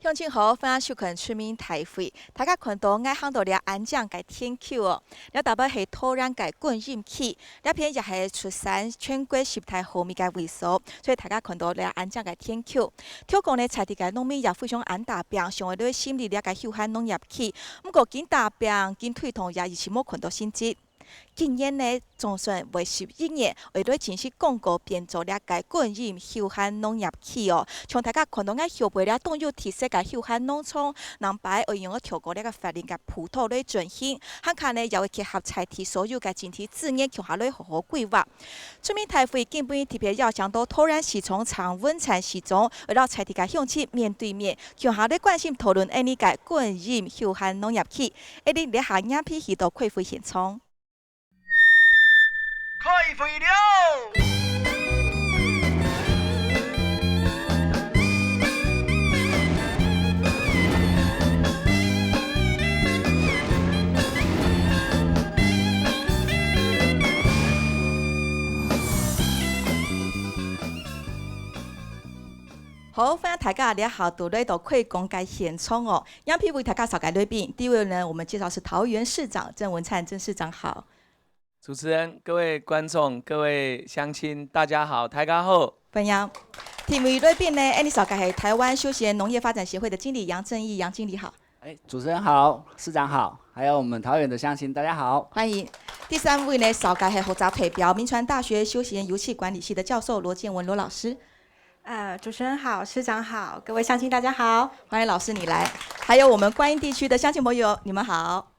乡亲好，欢迎收看出名台会。大家看到爱看到了安酱嘅天气哦，了特别系突然嘅滚热气，了片也系出山全国十台后面嘅位数，所以大家看到了安酱嘅天气。挑讲呢，菜地嘅农民也非常安大病，上个对心里了嘅休闲农业起，不过见大病见退痛也一直冇看到薪资。今年呢，总算为11年，为了正式广告变做了个滚热休闲农业起哦，像大家看到个后背了，动有特色个休闲农场，南摆会用个调过了个法令个葡萄来转型，还看呢也会结合菜地所有个整体资源，向下来好好规划。出面台会根本特别要想到突然时从常温产时中，为了菜地个乡亲面对面，向下来关心讨论安尼个滚热休闲农业起，一定列下眼皮去到开会现场。开会了！好，欢迎大家来好到来到开工界现场哦。杨皮为大家少改对比，第一位呢，我们介绍是桃园市长郑文灿郑市长好。主持人、各位观众、各位乡亲，大家好，大家好。欢迎。题目对比呢，你少改系台湾休闲农业发展协会的经理杨正义，杨经理好。主持人好，市长好，还有我们桃园的乡亲，大家好，欢迎。第三位呢，少改系负责推标民传大学休闲游憩管理系的教授罗建文罗老师。主持人好，市长好，各位乡亲大家好，欢迎老师你来。还有我们观音地区的乡亲朋友，你们好。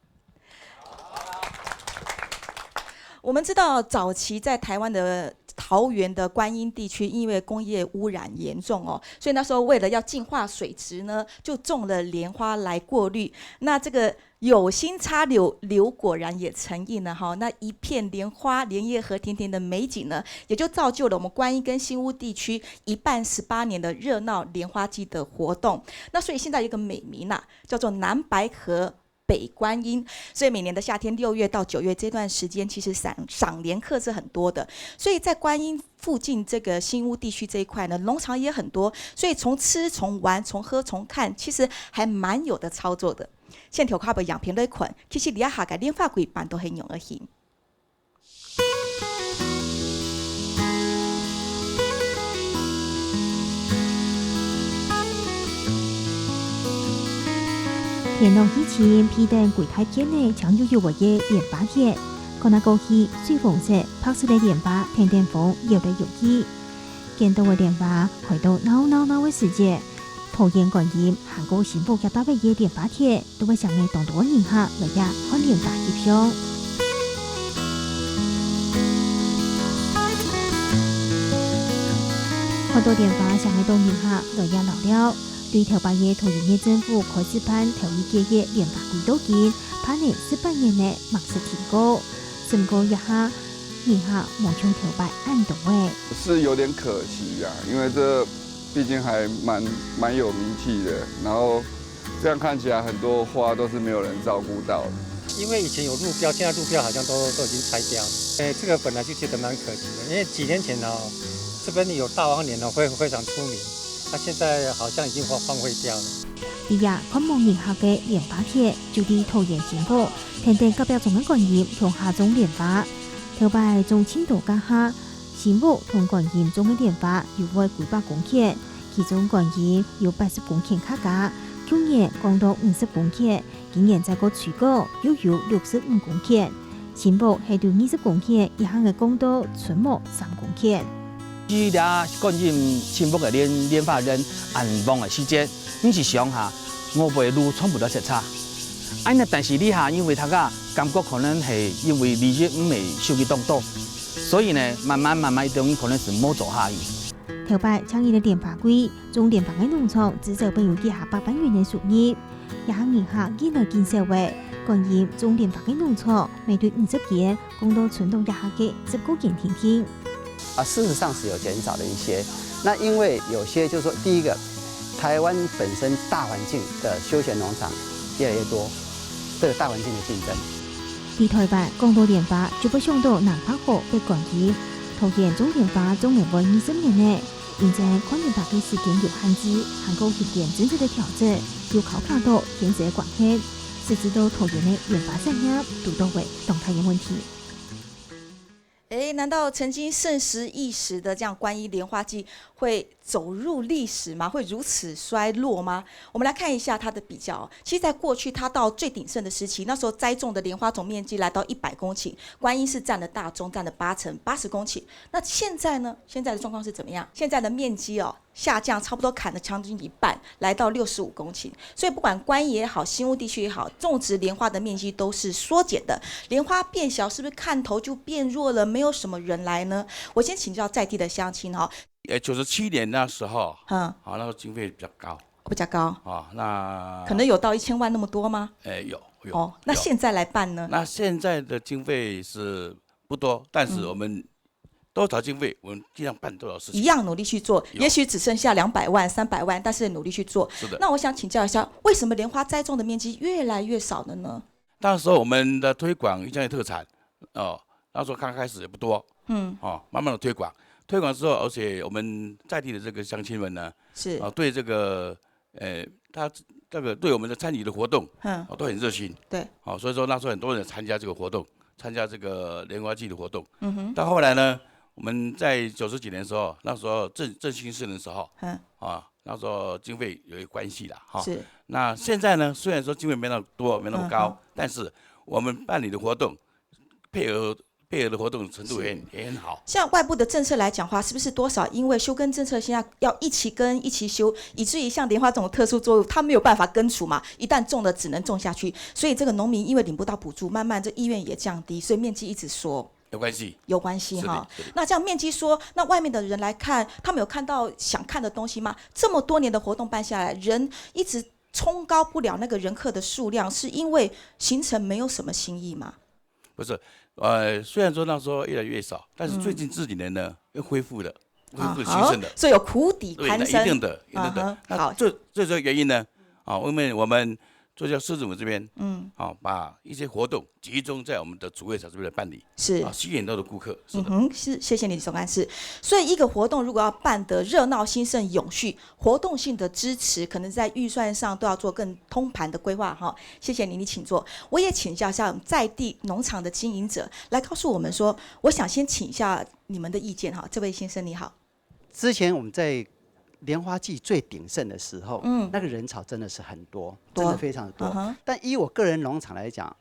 我们知道早期在台湾的桃园的观音地区，因为工业污染严重哦，所以那时候为了要净化水质呢，就种了莲花来过滤。那这个有心插柳，柳果然也成荫了哈。那一片莲花莲叶和甜甜的美景呢，也就造就了我们观音跟新屋地区一办18年的热闹莲花季的活动。那所以现在有一个美名啊，叫做南白河北观音，所以每年的夏天6月到9月这段时间，其实赏莲客是很多的。所以在观音附近这个新屋地区这一块呢，农场也很多，所以从吃、从玩、从喝、从看，其实还蛮有的操作的。现条卡被养平来看，其实你下个莲花规办都很容易行。天龙以前披登柜台片内常有我嘅莲花贴，可那过去水风色拍出嚟莲花，天天风有来有去，见到嘅莲花回到闹嘅世界。桃园观音韩国新妇夾到嘅嘢莲花贴，都會上嘅動多人客來呀看蓮花翕相。看到蓮花上嘅動人客來呀留了。對頭八夜桃園嘅政府開始辦頭一屆嘅蓮花季都見，盼嚟18年內馬上提高，甚過一下人客無從頭八按到位。是有點可惜呀，因為這畢竟還蠻有名氣的，然後這樣看起來很多花都是沒有人照顧到的。因為以前有路標，現在路標好像都已經拆掉了。這個本來就覺得蠻可惜的，因為幾年前這邊有大王蓮會非常出名，它現在好像已經荒廢掉了。而家看望人客嘅蓮花貼，就啲桃園新婦，天天隔壁種嘅觀音向下種蓮花，頭擺種青島家下。新婦同觀音種嘅蓮花有為幾百公頃，其中觀音有80公頃卡價，去年降到50公頃，今年再個最高又有65公頃。新婦係到20公頃以下嘅降到春末3公頃。依家觀音新婦嘅蓮花人安放嘅時間，唔是上下我背路全部都色差。但是你下因為大家感覺可能係因為利益唔係收益當多。所以呢，慢慢一定可能是冇做下去。頭擺倡議嘅蓮花季，種蓮花嘅農場至少並有以下800元嘅收入，也係人客見來見社會。觀音種蓮花嘅農場，每對50件，供到傳統一下嘅19件天天。事實上是有減少了一些。那因為有些就是說，第一個，台灣本身大環境的休閒農場越來越多，這個大環境的競爭。喺台北講到蓮花，就不想到南北河嘅觀音，桃園種蓮花種嚟過20年呢，因在可能大嘅时间有限制，韩国实现真正的调整，有考看到天灾关系，是知道桃园的研发产业都到位动态的问题。难道曾经盛时一时的这样观音莲花季会走入历史吗？会如此衰落吗？我们来看一下它的比较。其实，在过去它到最鼎盛的时期，那时候栽种的莲花总面积来到100公顷，观音是占了大宗，占了80%，80公顷。那现在呢？现在的状况是怎么样？现在的面积下降，差不多砍了将近一半，来到65公顷。所以不管观音也好，新屋地区也好，种植莲花的面积都是缩减的。莲花变小，是不是看头就变弱了？没有什么人来呢？我先请教在地的乡亲97年那时候，那时候经费比较高，那可能有到1000万那么多吗？有。那现在来办呢？那现在的经费是不多，但是我们多少经费，我们尽量办多少事情，一样努力去做。也许只剩下200万、300万，但是努力去做。是的。那我想请教一下，为什么莲花栽种的面积越来越少了呢？那时候我们的推广渔业特产，那时候刚开始也不多，慢慢的推广之后，而且我们在地的这个乡亲们呢，是对这个他这个对我们的参与的活动，都很热心，对，所以说那时候很多人参加这个活动，参加这个莲花季的活动，到后来呢，我们在90几年的时候，那时候正兴盛的时候，那时候经费有一个关系啦，是。那现在呢，虽然说经费没那么多，没那么高，但是我们办理的活动配合的活动程度也很好。像外部的政策来讲话，是不是多少因为休耕政策现在要一起耕一起休，以至于像莲花这种特殊作物，它没有办法根除嘛，一旦种了只能种下去，所以这个农民因为领不到补助，慢慢这意愿也降低，所以面积一直缩。有关系哈。那这样面积缩，那外面的人来看，他们有看到想看的东西吗？这么多年的活动办下来，人一直冲高不了那个人客的数量，是因为行程没有什么新意吗？不是，虽然说那时候越来越少，但是最近这几年呢，又恢复了兴盛的，所以有谷底攀升。一定的。那最主要原因呢，因为我们做叫市政府这边，把一些活动集中在我们的主会场这边来办理，是吸引到的顾客。是，谢谢你总干事。所以一个活动如果要办得热闹、兴盛、永续，活动性的支持，可能在预算上都要做更通盘的规划哈。谢谢你请坐。我也请教一下在地农场的经营者来告诉我们说，我想先请一下你们的意见哈。这位先生你好。之前我们在莲花季最鼎盛的时候，那个人潮真的是很多，真的非常的多。但以我个人农场来讲，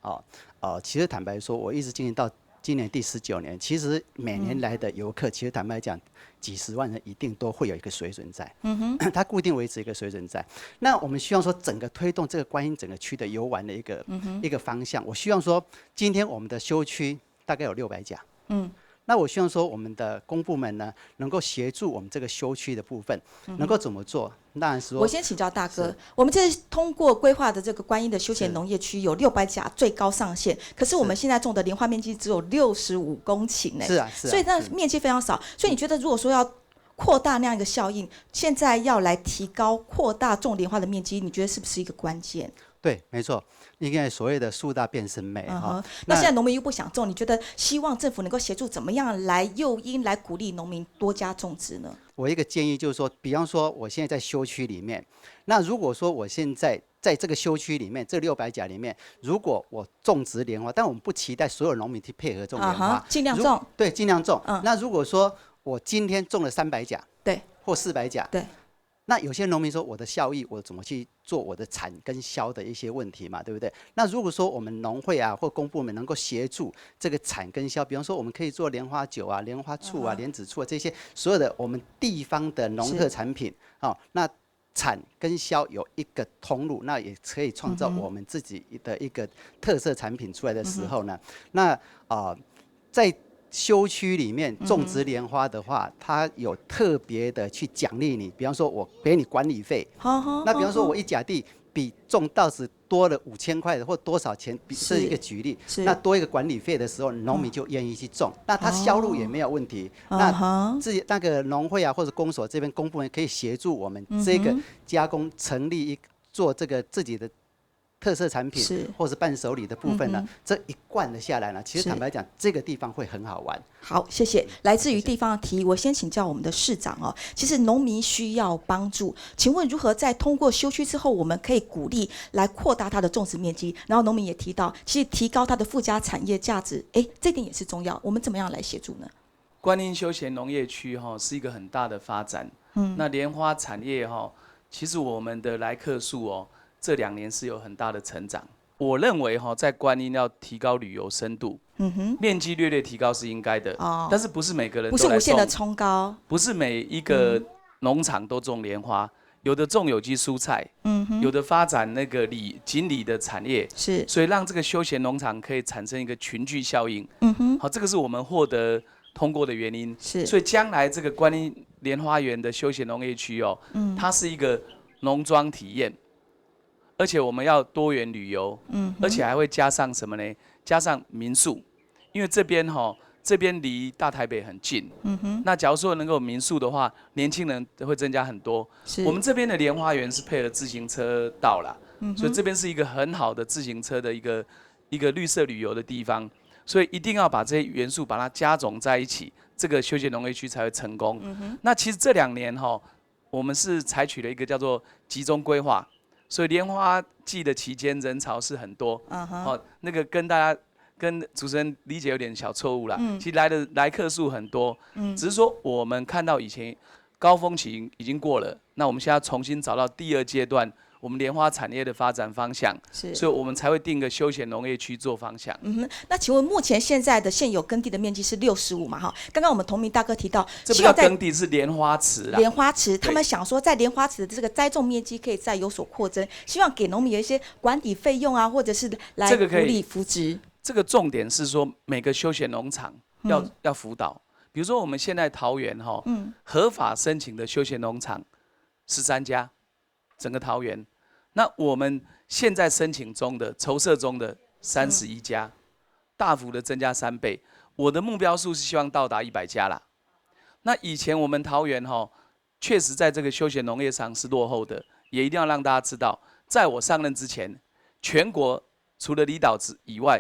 其实坦白说，我一直经营到今年第19年，其实每年来的游客，其实坦白讲，几十万人一定都会有一个水准在，它固定维持一个水准在。那我们希望说，整个推动这个观音整个区的游玩的一个方向，我希望说，今天我们的休区大概有600甲，那我希望说，我们的公部门呢，能够协助我们这个休区的部分，能够怎么做？当然说，我先请教大哥，我们这通过规划的这个观音的休闲农业区有600甲最高上限，可是我们现在种的莲花面积只有65公顷呢，是啊，所以那面积非常少。所以你觉得，如果说要扩大那样一个效应，现在要来提高扩大种莲花的面积，你觉得是不是一个关键？对，没错，应该所谓的树大便生美哈。那现在农民又不想种，你觉得希望政府能够协助怎么样来诱因、来鼓励农民多加种植呢？我一个建议就是说，比方说我现在在休区里面，那如果说我现在在这个休区里面，这600甲里面，如果我种植莲花，但我们不期待所有农民去配合种莲花，尽量种，对，尽量种。那如果说我今天种了300甲，对，或400甲，对。那有些农民说，我的效益我怎么去做我的产跟销的一些问题嘛，对不对？那如果说我们农会啊或公部门能够协助这个产跟销，比方说我们可以做莲花酒啊、莲花醋啊、莲子醋啊这些所有的我们地方的农特产品，那产跟销有一个通路，那也可以创造我们自己的一个特色产品出来的时候呢，那在休区里面种植莲花的话，它有特别的去奖励你，比方说我给你管理费，那比方说我1甲地比种稻子多了5000块或多少钱，是一个举例。那多一个管理费的时候，农民就愿意去种，那他销路也没有问题。那自己那个农会啊或者公所这边公部门可以协助我们这个加工成立做这个自己的特色产品是或是伴手礼的部分呢，这一贯的下来呢，其实坦白讲，这个地方会很好玩。好，谢谢。来自于地方的提议，我先请教我们的市长哦。其实农民需要帮助，请问如何在通过修区之后，我们可以鼓励来扩大它的种植面积？然后农民也提到，其实提高它的附加产业价值，这点也是重要。我们怎么样来协助呢？观音休闲农业区是一个很大的发展。那莲花产业其实我们的来客数这2年是有很大的成长。我认为在观音要提高旅游深度，面积略提高是应该的，但是不是每个人都来种，不是无限的冲高，不是每一个农场都种莲花，有的种有机蔬菜，有的发展那个锦鲤的产业，是，所以让这个休闲农场可以产生一个群聚效应。好，这个是我们获得通过的原因。是，所以将来这个观音莲花园的休闲农业区它是一个农庄体验。而且我们要多元旅游，而且还会加上什么呢？加上民宿，因为这边离大台北很近，那假如说能够有民宿的话，年轻人会增加很多。我们这边的莲花园是配了自行车道啦，所以这边是一个很好的自行车的一个绿色旅游的地方，所以一定要把这些元素把它加总在一起，这个休闲农业区才会成功。那其实这2年我们是采取了一个叫做集中规划。所以莲花季的期间人潮是很多，那个跟主持人理解有点小错误啦。其实来客数很多，只是说我们看到以前高峰期已经过了，那我们现在重新找到第2阶段我们莲花产业的发展方向，所以我们才会定个休闲农业区做方向。那请问目前现在的现有耕地的面积是65嘛？刚刚我们同名大哥提到，这不叫耕地，是莲花池啦。莲花池，他们想说在莲花池的这个栽种面积可以再有所扩增，希望给农民有一些管理费用啊，或者是来鼓励扶植。这个重点是说每个休闲农场要辅导，比如说我们现在桃园合法申请的休闲农场13家，整个桃园。那我们现在申请中的、筹设中的31家，大幅的增加3倍。我的目标数是希望到达100家啦。那以前我们桃园确实在这个休闲农业上是落后的，也一定要让大家知道，在我上任之前，全国除了离岛以外，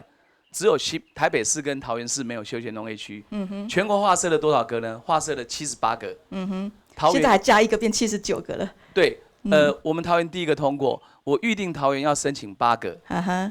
只有台北市跟桃园市没有休闲农业区。全国划设了多少个呢？划设了78个。现在还加一个变79个了。对。我们桃园第1个通过，我预定桃园要申请8个，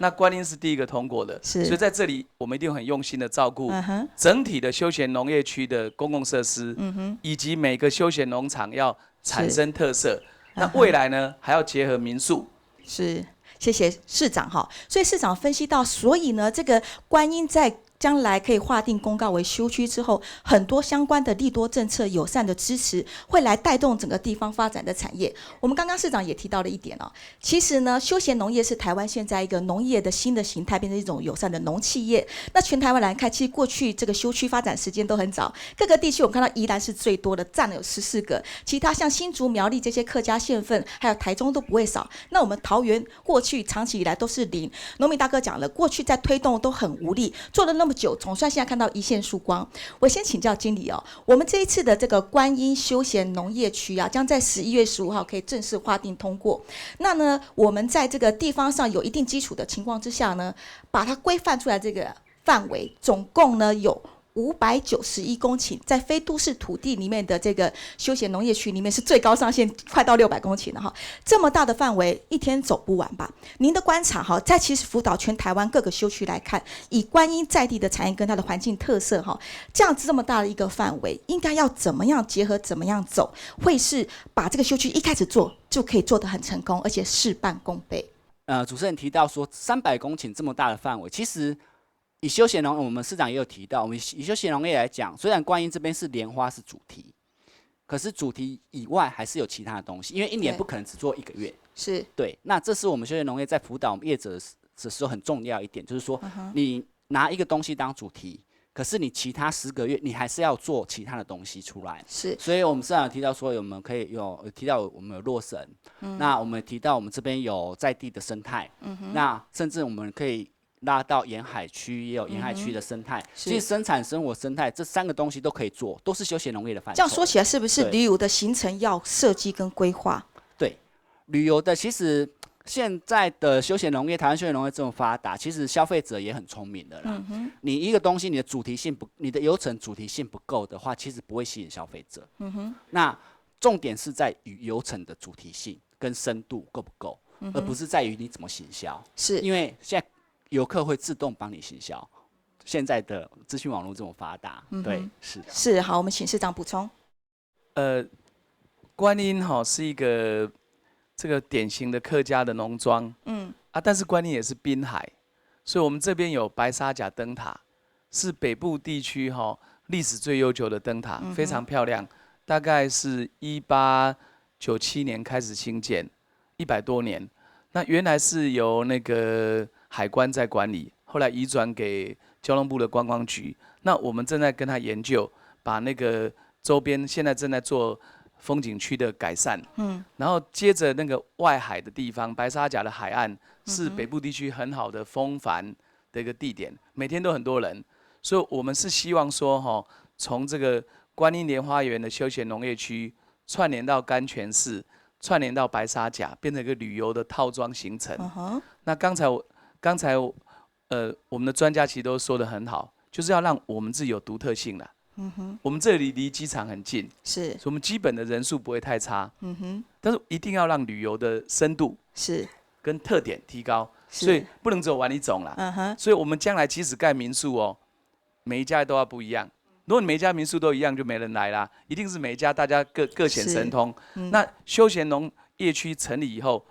那观音是第1个通过的，所以在这里我们一定很用心的照顾整体的休闲农业区的公共设施，以及每个休闲农场要产生特色。那未来呢，还要结合民宿。是，谢谢市长所以市长分析到，所以呢，这个观音在将来可以划定公告为休区之后，很多相关的利多政策友善的支持，会来带动整个地方发展的产业。我们刚刚市长也提到了一点其实呢，休闲农业是台湾现在一个农业的新的形态，变成一种友善的农企业。那全台湾来看，其实过去这个休区发展时间都很早，各个地区我们看到宜兰是最多的，占了有14个，其他像新竹、苗栗这些客家县份，还有台中都不会少。那我们桃园过去长期以来都是0，农民大哥讲了，过去在推动都很无力，做了那么久，总算现在看到一线曙光。我先请教经理我们这一次的这个观音休闲农业区将在11月15号可以正式划定通过。那呢，我们在这个地方上有一定基础的情况之下呢，把它规范出来这个范围，总共呢有591公顷，在非都市土地里面的这个休闲农业区里面是最高上限，快到600公顷了这么大的范围，一天走不完吧？您的观察在其实辅导全台湾各个休区来看，以观音在地的产业跟它的环境特色这样子这么大的一个范围，应该要怎么样结合，怎么样走，会是把这个休区一开始做就可以做得很成功，而且事半功倍。主持人提到说300公顷这么大的范围，其实以休闲农，我们市长也有提到，我们以休闲农业来讲，虽然观音这边是莲花是主题，可是主题以外还是有其他的东西，因为1年不可能只做1个月。是对，那这是我们休闲农业在辅导我们业者的时候很重要一点，就是说你拿一个东西当主题，可是你其他10个月你还是要做其他的东西出来。是，所以我们市长有提到说，我们可以有提到我们有洛神，那我们提到我们这边有在地的生态，那甚至我们可以拉到沿海区，也有沿海区的生态，其实生产生活生态这3个东西都可以做，都是休闲农业的范畴。这样说起来，是不是旅游的行程要设计跟规划？对，旅游的其实现在的休闲农业，台湾休闲农业这么发达，其实消费者也很聪明的啦。你一个东西，你的主题性不，你的流程主题性不够的话，其实不会吸引消费者。那重点是在于流程的主题性跟深度够不够，而不是在于你怎么行销。是因为现在游客会自动帮你行销。现在的资讯网络这么发达，对，是好，我们请市长补充。观音是一个这个典型的客家的农庄，但是观音也是滨海，所以我们这边有白沙甲灯塔，是北部地区历史最悠久的灯塔，非常漂亮，大概是1897年开始兴建，100多年。那原来是由那个海关在管理，后来移转给交通部的观光局。那我们正在跟他研究，把那个周边现在正在做风景区的改善，然后接着那个外海的地方，白沙甲的海岸是北部地区很好的风帆的一个地点，每天都很多人，所以我们是希望说从这个观音莲花园的休闲农业区串联到甘泉寺，串联到白沙甲，变成一个旅游的套装行程。那刚才我们的专家其实都说得很好，就是要让我们自己有独特性啦。我们这里离机场很近，是，所以我们基本的人数不会太差。但是一定要让旅游的深度是跟特点提高，所以不能只有玩一种啦。所以我们将来即使盖民宿每一家都要不一样。如果你每一家民宿都一样，就没人来啦。一定是每一家大家各显神通。那休闲农业区成立以后，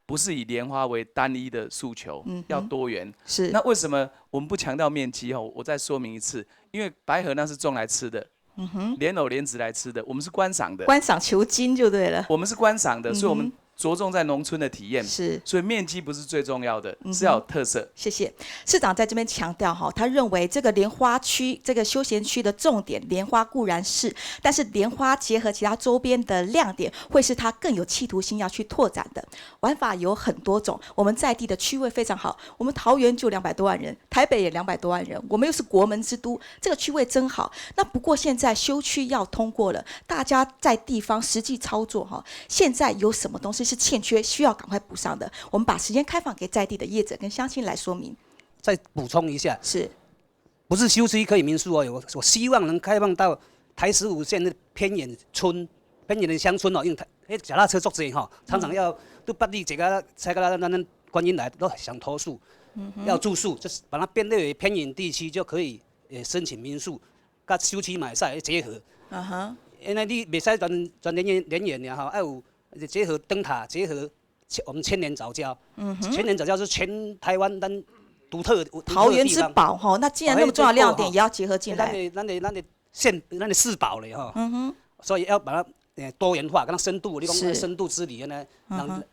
不是以莲花为单一的诉求，要多元。是。那为什么我们不强调面积？我再说明一次，因为白河那是种来吃的，莲藕莲子来吃的，我们是观赏的。观赏求精就对了。我们是观赏的，所以我们着重在农村的体验，是，所以面积不是最重要的，是要有特色。谢谢市长在这边强调他认为这个莲花区这个休闲区的重点，莲花固然是，但是莲花结合其他周边的亮点，会是它更有企图心要去拓展的。玩法有很多种，我们在地的区位非常好，我们桃园就200多万人，台北也200多万人，我们又是国门之都，这个区位真好。那不过现在休区要通过了，大家在地方实际操作现在有什么东西是欠缺，需要赶快补上的？我们把时间开放给在地的业者跟乡亲来说明。再补充一下，是，不是休区可以民宿我希望能开放到台15线的偏远村、偏远的乡村因为脚踏车作者常常要都不利这个才个咱观音来都想投诉，要住宿，就是把它编列为偏远地区就可以申请民宿，跟休区买赛结合。因为你袂使全连园呀要有结合灯塔，结合我们千年早教。千年早教是全台湾咱独特的桃园之宝那既然那么重要的亮点，也要结合进来。咱的四宝嘞所以要把它多元化，跟它深度，你讲深度之旅呢，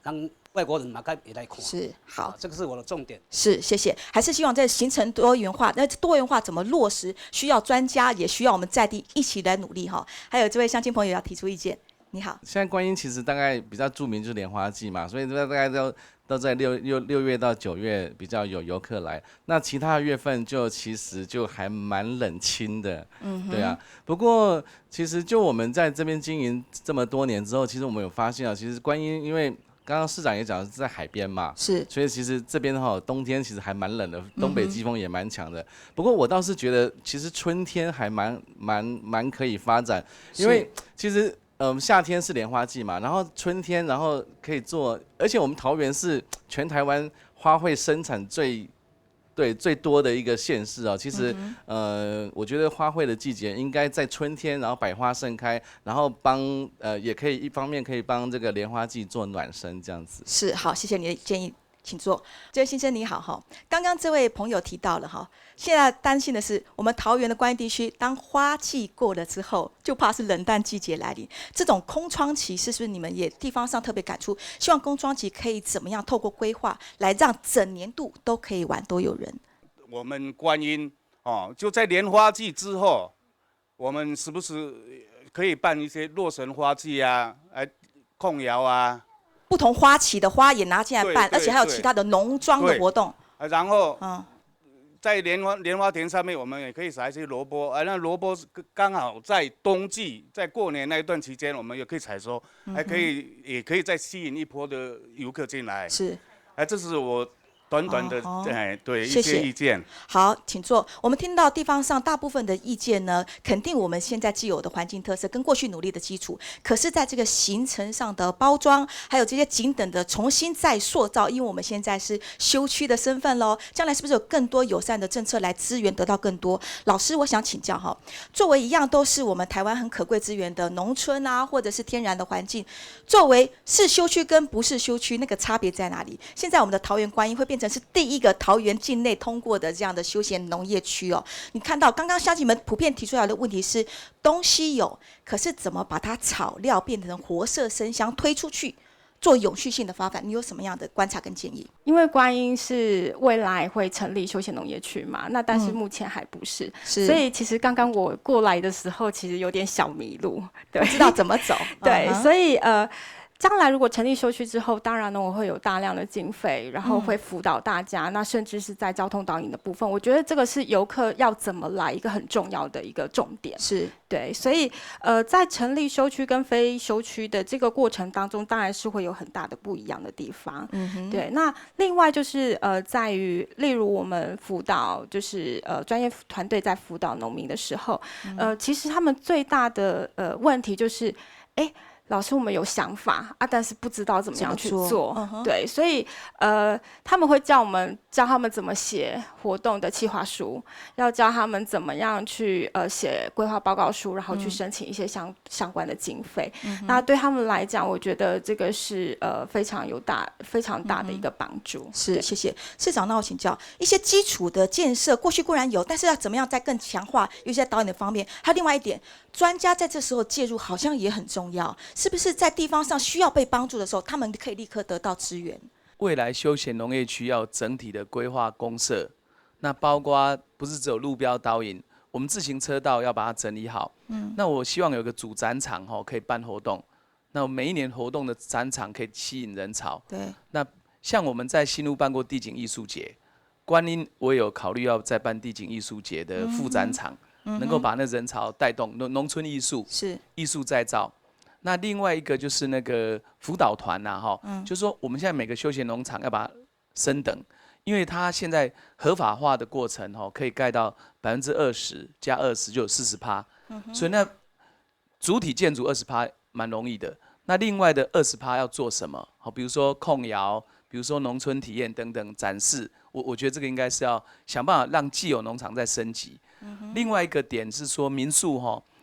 让外国人嘛也来看。是，好，这个是我的重点。是，谢谢。还是希望在行程多元化，那多元化怎么落实，需要专家，也需要我们在地一起来努力还有这位乡亲朋友要提出意见，你好。现在观音其实大概比较著名就是莲花季嘛，所以大概都在6月到9月比较有游客来，那其他的月份其实就还蛮冷清的，对啊。不过其实就我们在这边经营这么多年之后，其实我们有发现其实观音因为刚刚市长也讲是在海边嘛，是，所以其实这边冬天其实还蛮冷的，东北季风也蛮强的。不过我倒是觉得其实春天还蛮可以发展，因为其实夏天是莲花季嘛，然后春天然后可以做，而且我们桃园是全台湾花卉生产最多的一个县市其实我觉得花卉的季节应该在春天，然后百花盛开，然后也可以一方面可以帮这个莲花季做暖身这样子。是，好，谢谢你的建议。请坐，这位先生你好刚刚这位朋友提到了现在担心的是我们桃园的观音地区，当花季过了之后，就怕是冷淡季节来临。这种空窗期是不是你们也地方上特别感触？希望空窗期可以怎么样透过规划来让整年度都可以玩都有人？我们观音就在莲花季之后，我们是不是可以办一些洛神花季啊，控窑啊？不同花期的花也拿进来办，而且还有其他的农庄的活动。然后在莲花田上面，我们也可以采一些萝卜，那萝卜刚好在冬季，在过年那一段期间，我们也可以采收，也可以再吸引一波的游客进来。是，这是我短短的对谢谢一些意见。好，请坐。我们听到地方上大部分的意见呢，肯定我们现在既有的环境特色跟过去努力的基础，可是在这个行程上的包装，还有这些景点的重新再塑造，因为我们现在是休区的身份咯，将来是不是有更多友善的政策来资源得到更多？老师，我想请教哈，作为一样都是我们台湾很可贵资源的农村啊，或者是天然的环境，作为是休区跟不是休区，那个差别在哪里？现在我们的桃园观音会变成是第一个桃园境内通过的这样的休闲农业区哦。你看到刚刚乡亲们普遍提出来的问题是东西有，可是怎么把它草料变成活色生香推出去，做永续性的发展？你有什么样的观察跟建议？因为观音是未来会成立休闲农业区嘛，那但是目前还不是，所以其实刚刚我过来的时候，其实有点小迷路，对，不知道怎么走。对，所以将来如果成立休区之后，当然呢，我会有大量的经费，然后会辅导大家，那甚至是在交通导引的部分，我觉得这个是游客要怎么来一个很重要的一个重点。是对，所以在成立休区跟非休区的这个过程当中，当然是会有很大的不一样的地方。对，那另外就是在于，例如我们辅导，就是专业团队在辅导农民的时候，其实他们最大的问题就是，老师，我们有想法啊，但是不知道怎么样去做。对，所以他们会教他们怎么写活动的企划书，要教他们怎么样去写规划报告书，然后去申请一些相关的经费。那对他们来讲，我觉得这个是非常大的一个帮助。是，谢谢市长。那我请教一些基础的建设，过去固然有，但是要怎么样再更强化？有些导演的方面，还有另外一点，专家在这时候介入好像也很重要。是不是在地方上需要被帮助的时候，他们可以立刻得到支援？未来休闲农业区要整体的规划公设，那包括不是只有路标导引，我们自行车道要把它整理好。那我希望有个主展场可以办活动，那每一年活动的展场可以吸引人潮。对。那像我们在新屋办过地景艺术节，观音我也有考虑要再办地景艺术节的副展场，能够把那人潮带动农村艺术，是艺术再造。那另外一个就是那个辅导团呐，就是说我们现在每个休闲农场要把它升等，因为它现在合法化的过程可以盖到20%加20%就有40%，所以那主体建筑20%蛮容易的。那另外的20%要做什么？比如说控窑，比如说农村体验等等展示，我觉得这个应该是要想办法让既有农场再升级。另外一个点是说民宿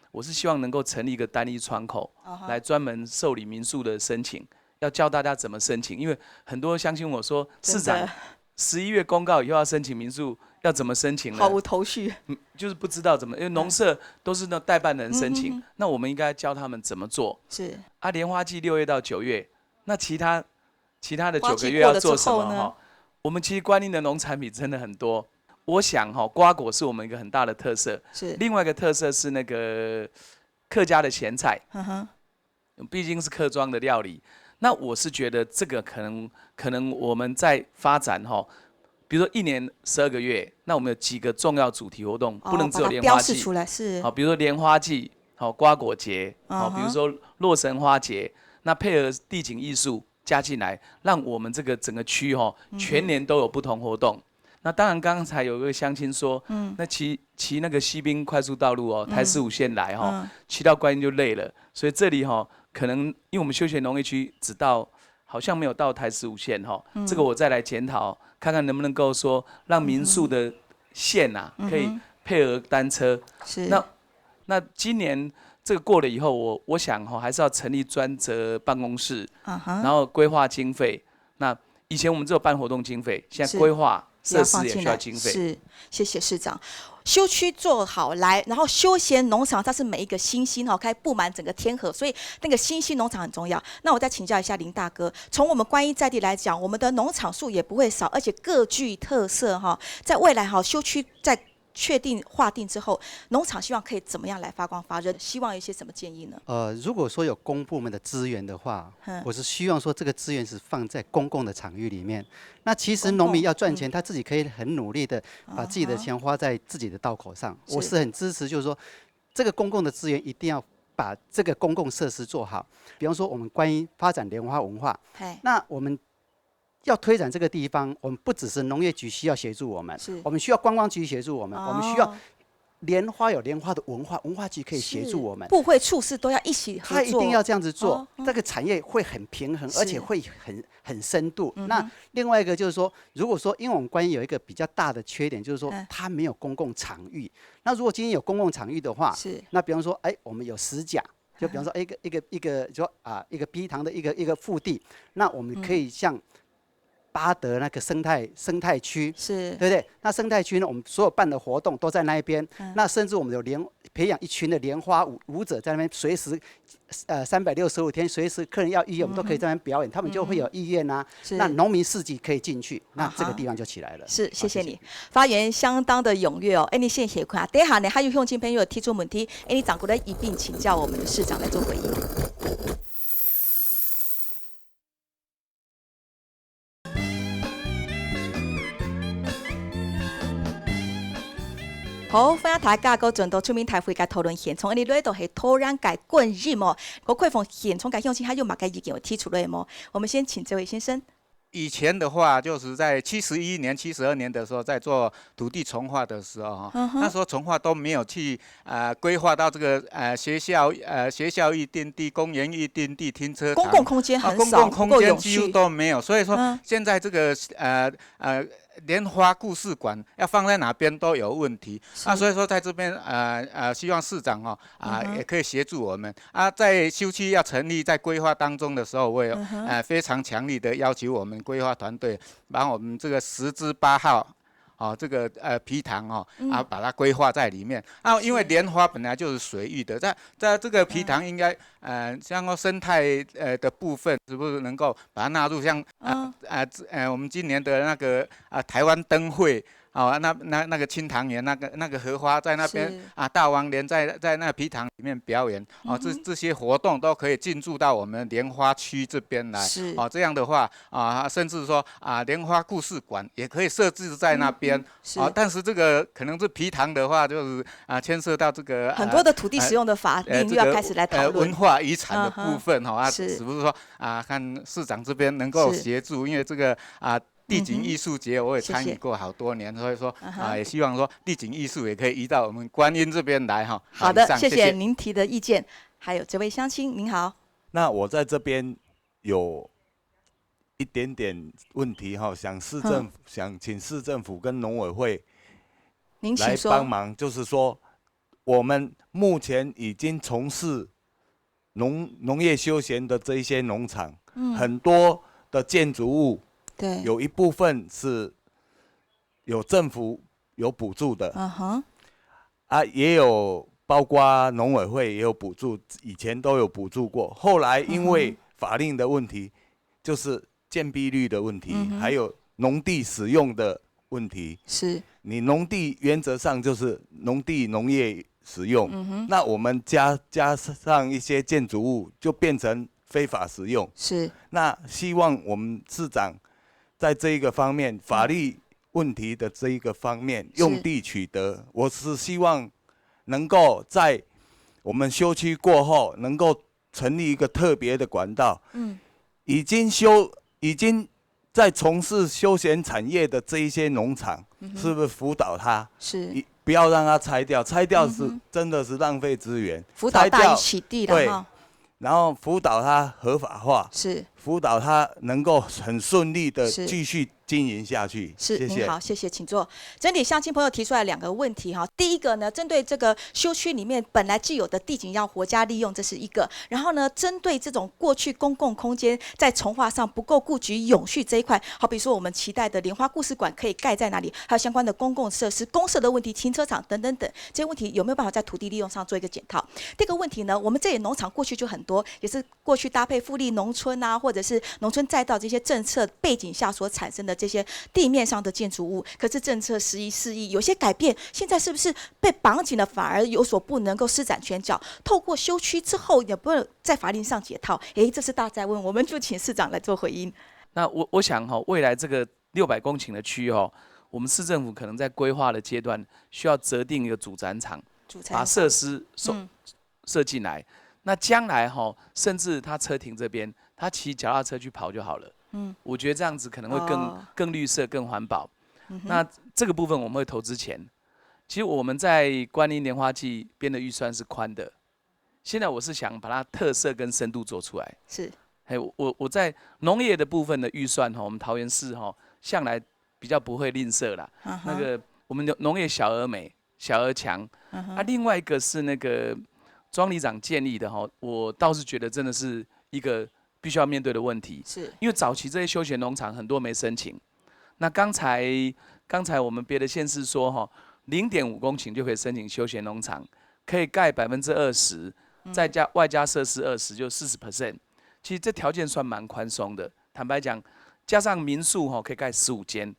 我是希望能够成立一个单一窗口，来专门受理民宿的申请，要教大家怎么申请。因为很多乡亲我说，市长11月公告以后要申请民宿，要怎么申请呢？毫无头绪，就是不知道怎么，因为农社都是那代办人申请，那我们应该教他们怎么做。是啊，莲花季6月到9月，那其他的9个月要做什么？我们其实观音的农产品真的很多。我想瓜果是我们一个很大的特色，是另外一个特色是那个客家的咸菜，毕竟是客庄的料理。那我是觉得这个可能我们在发展比如说1年12个月，那我们有几个重要主题活动，不能只有莲花季，出来是比如说莲花季，瓜果节，比如说洛神花节，那配合地景艺术加进来，让我们这个整个区全年都有不同活动。那当然，刚才有一个乡亲说，那骑那个西滨快速道路台15线来骑到观音就累了，所以这里可能因为我们休闲农业区好像没有到台15线这个我再来检讨，看看能不能够说让民宿的线可以配合单车。是那今年这个过了以后，我想还是要成立专责办公室，然后规划经费。那以前我们只有办活动经费，现在规划设施也需要经费。是，谢谢市长。休区做好来，然后休闲农场它是每一个新兴可以布满整个天河，所以那个新兴农场很重要。那我再请教一下林大哥，从我们观音在地来讲，我们的农场数也不会少，而且各具特色在未来休区在确定划定之后，农场希望可以怎么样来发光发热？希望有一些什么建议呢？如果说有公部门的资源的话，我是希望说这个资源是放在公共的场域里面。那其实农民要赚钱，他自己可以很努力的把自己的钱花在自己的刀口上。我是很支持，就是说这个公共的资源一定要把这个公共设施做好。比方说我们关于发展莲花文化，那我们要推展这个地方，我们不只是农业局需要协助我们，我们需要观光局协助我们，我们需要莲花有莲花的文化，文化局可以协助我们，部会处室都要一起合作，他一定要这样子做，这个产业会很平衡，而且会很深度。那另外一个就是说，如果说因为我们关于有一个比较大的缺点，就是说它没有公共场域。那如果今天有公共场域的话，那比方说，我们有10甲。就比方说，一个说一个碧塘的一个腹地，那我们可以像巴德那个生态区，对不对？那生态区呢，我们所有办的活动都在那一边，那甚至我们有培养一群的莲花舞者在那边，随时365天，随时客人要预约，我们都可以在那边表演，他们就会有意愿啊。那农民市集可以进去，那这个地方就起来了。是，谢谢你，发言相当的踊跃哦。你先写看，等一下呢，还有乡亲朋友提出问题，你掌柜的一并请教我们的市长来做回应。好，欢迎大家到转到出面台会嘅讨论现场，你呢度係土壤嘅灌入哦，我開放現場嘅鄉親，還有乜嘅意見有提出來麼？我們先請這位先生。以前的話，就是在71年、72年的時候，在做土地重劃的時候，那時候重劃都沒有去規劃到這個學校預定地、公園預定地、停車場，公共空間很少，公共空間幾乎都沒有。所以說，現在這個蓮花故事館要放在哪邊都有問題所以說在這邊希望市長也可以協助我們在休區要成立在規劃當中的時候，我也非常強力的要求我們規劃團隊把我們這個10之8號這個埤塘把它規劃在裡面因為蓮花本來就是水域的，在這個埤塘應該像個生態的部分，是不是能夠把它納入像我們今年的那個台灣燈會那個清塘園那個荷花在那邊大王蓮在那個埤塘裡面表演這些活動都可以進駐到我們蓮花區這邊來這樣的話甚至說蓮花故事館也可以設置在那邊但是這個可能是埤塘的話就是牽涉到這個很多的土地使用的法令又要開始來討論文化遺產的部分是不是說看市長這邊能夠協助，因為這個地景藝術節我也參與過好多年，所以說也希望說地景藝術也可以移到我們觀音這邊來好的，謝謝您提的意見。還有這位鄉親，您好。那我在這邊有一點點問題想請市政府跟農委會來幫忙，就是說我們目前已經從事農業休閒的這一些農場，很多的建築物。對，有一部分是有政府有補助的，也有包括農委會也有補助，以前都有補助過。後來因為法令的問題，就是建蔽率的問題，還有農地使用的問題。是，你農地原則上就是農地農業使用，那我們加上一些建築物，就變成非法使用。是，那希望我們市長在這一個方面，法律問題的這一個方面，用地取得，我是希望能夠在我們休區過後，能夠成立一個特別的管道。已經在從事休閒產業的這一些農場，是不是輔導他？是，不要讓他拆掉，拆掉是真的是浪費資源。輔導大於起地了對，然後輔導他合法化。是。輔導他能夠很順利的繼續經營下去。是，謝謝。您好，謝謝，請坐。整體鄉親朋友提出來2個問題哈。第一個呢，針對這個休區裡面本來既有的地景要活加利用，這是一個。然後呢，針對這種過去公共空間在重劃上不夠顧及永續這一塊，好比說我們期待的蓮花故事館可以蓋在哪裡，還有相關的公共設施、公設的問題、停車場等等等，這些問題有沒有辦法在土地利用上做一個檢討？第二個問題呢，我們這裡農場過去就很多，也是過去搭配富麗農村啊，或或者是农村再造这些政策背景下所产生的这些地面上的建筑物。可是政策时移世易，有些改变，现在是不是被绑紧了，反而有所不能够施展拳脚？透过修区之后，也不能在法令上解套。这是大家问，我们就请市长来做回应。那我想未来这个600公顷的区我们市政府可能在规划的阶段需要择定一个主展场，把设施设进来。那将来甚至他车停这边，他骑脚踏车去跑就好了。我觉得这样子可能会更绿色、更环保。那这个部分我们会投资钱。其实我们在观音莲花季编的预算是宽的，现在我是想把它特色跟深度做出来。是。我在农业的部分的预算我们桃园市向来比较不会吝啬啦。那个我们的农业小而美、小而强。另外一个是那个庄里长建议的我倒是觉得真的是一个必须要面对的问题。是。因为早期这些休闲农场很多没申请。那刚才我们别的县市说0.5公顷就可以申请休闲农场，可以盖20%，再加外加设施20%，就40%。其实这条件算蛮宽松的，坦白讲，加上民宿可以盖15间，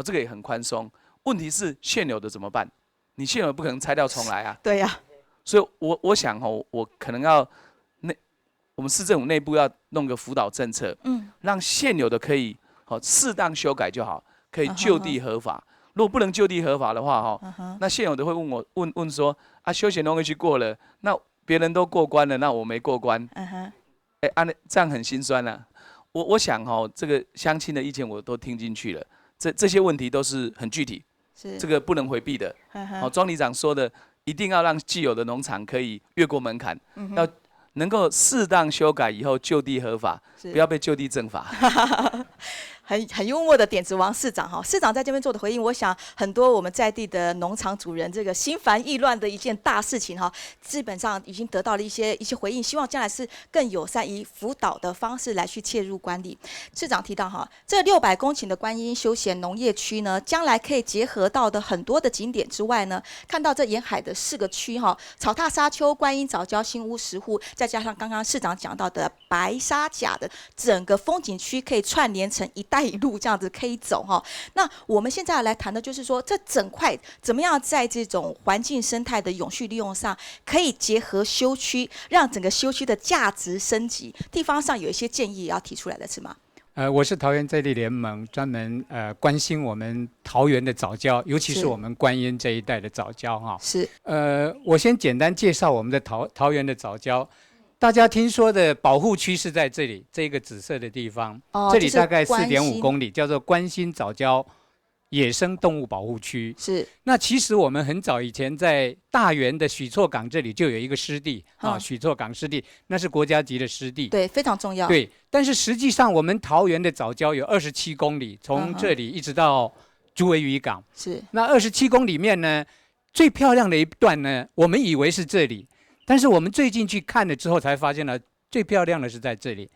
这个也很宽松。问题是现有的怎么办？你现有的不可能拆掉重来啊。对呀。所以我想我可能要我们市政府内部要弄个辅导政策，让现有的可以适当修改就好，可以就地合法。如果不能就地合法的话那现有的会问说休闲农业区过了，那别人都过关了，那我没过关。这样很心酸啊。我想这个乡亲的意见我都听进去了，这些问题都是很具体，这个不能回避的。庄里长说的，一定要让既有的农场可以越过门槛，要能够适当修改以后就地合法，不要被就地正法。很幽默的点子王市长市长在这边做的回应，我想很多我们在地的农场主人这个心烦意乱的一件大事情基本上已经得到了一些回应，希望将来是更友善，以辅导的方式来去切入管理。市长提到这600公顷的观音休闲农业区呢，将来可以结合到的很多的景点之外呢，看到这沿海的4个区草踏沙丘、观音早教、新屋石户，再加上刚刚市长讲到的白沙甲的整个风景区，可以串联成一带一路这样子可以走那我们现在来谈的就是说，这整块怎么样在这种环境生态的永续利用上，可以结合休区，让整个休区的价值升级。地方上有一些建议要提出来的是吗？我是桃园在地联盟，专门关心我们桃园的早教，尤其是我们观音这一带的早教是。我先简单介绍我们的桃园的早教。大家听说的保护区是在这里，这个紫色的地方，这里大概4.5公里，叫做关心早教野生动物保护区。是。那其实我们很早以前在大园的许厝港这里就有一个湿地许厝港湿地，那是国家级的湿地，对，非常重要。对，但是实际上我们桃园的早教有27公里，从这里一直到竹围渔港。是。那27公里里面呢，最漂亮的一段呢，我们以为是这里。但是我们最近去看了之后，才发现了最漂亮的是在这里，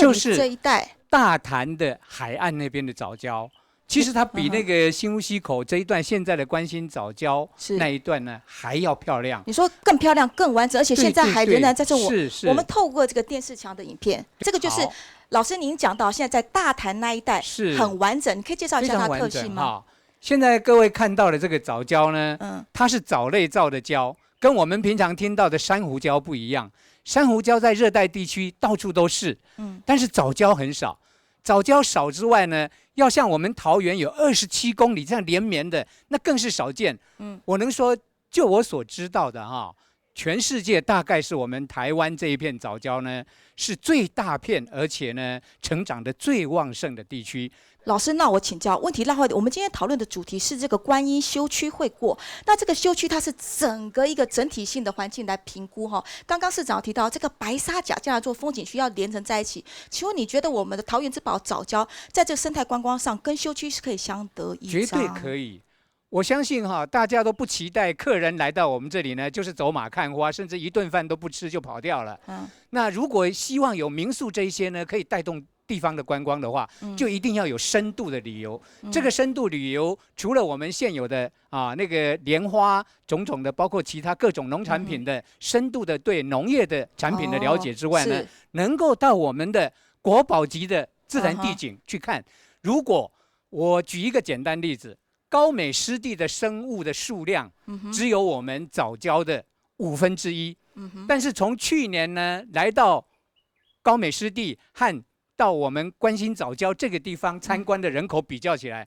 就是这一带大潭的海岸那边的早教。其实它比那个新屋溪口这一段现在的关心早教那一段呢还要漂亮。你说更漂亮、更完整，而且现在还仍然在这。是我们透过这个电视墙的影片，这个就是老师您讲到现在在大潭那一带很完整，你可以介绍一下它的特性吗？现在各位看到的这个早教呢，它是藻类造的礁。跟我们平常听到的珊瑚礁不一样，珊瑚礁在热带地区到处都是，但是藻礁很少。藻礁少之外呢，要像我们桃园有27公里这样连绵的，那更是少见。我能说，就我所知道的全世界大概是我们台湾这一片藻礁呢，是最大片，而且呢，成长的最旺盛的地区。老师，那我请教，问题拉回，我们今天讨论的主题是这个观音休区会过，那这个休区它是整个一个整体性的环境来评估刚刚市长提到这个白沙甲将来做风景区要连成在一起，请问你觉得我们的桃园之宝早教在这个生态观光上跟休区是可以相得益彰？绝对可以。我相信大家都不期待客人来到我们这里呢，就是走马看花，甚至一顿饭都不吃就跑掉了。那如果希望有民宿这一些呢，可以带动地方的观光的话，就一定要有深度的旅游。这个深度旅游，除了我们现有的那个莲花种种的，包括其他各种农产品的深度的对农业的产品的了解之外呢，能够到我们的国宝级的自然地景去看。如果我举一个简单例子，高美湿地的生物的数量只有我们藻礁的1/5，但是从去年呢来到高美湿地和到我们关心藻礁这个地方参观的人口比较起来，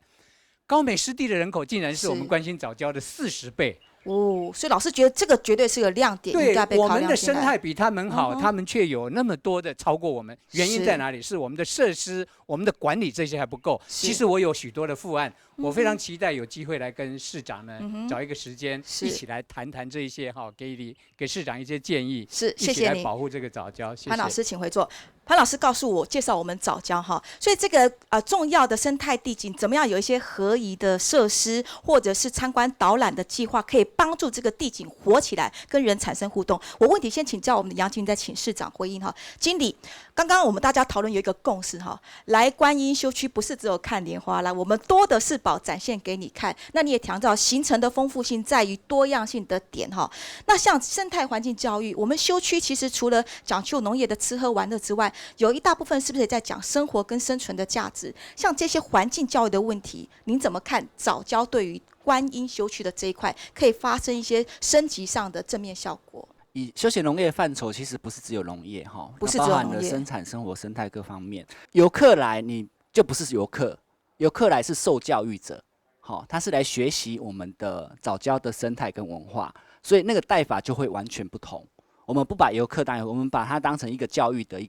高美湿地的人口竟然是我们关心藻礁的40倍。哦，所以老师觉得这个绝对是个亮点，应该被考量进来。我们的生态比他们好，他们却有那么多的超过我们，原因在哪里？是我们的设施、我们的管理这些还不够。其实我有许多的副案，我非常期待有机会来跟市长呢找一个时间，一起来谈谈这一些哈，给市长一些建议，是谢谢你，一起来保护这个藻礁。谢谢潘老师，请回座。潘老师告诉我，介绍我们藻礁哈，所以这个重要的生态地景，怎么样有一些合宜的设施，或者是参观导览的计划，可以帮助这个地景活起来，跟人产生互动。我问题先请教我们的杨经理，再请市长回应哈。经理，刚刚我们大家讨论有一个共识哈，来观音休区不是只有看莲花，来我们多的是宝展现给你看。那你也强调行程的丰富性在于多样性的点哈。那像生态环境教育，我们休区其实除了讲究农业的吃喝玩乐之外，有一大部分是不是也在讲生活跟生存的价值？像这些环境教育的问题，您怎么看藻礁对于观音休区的这一块可以发生一些升级上的正面效果？以休闲农业范畴，其实不是只有农业哈，不是只有农业，包含了生产、生活、生态各方面。游客来，你就不是游客，游客来是受教育者，好，他是来学习我们的藻礁的生态跟文化，所以那个带法就会完全不同。我们不把游客当游客，我们把它当成一个教育的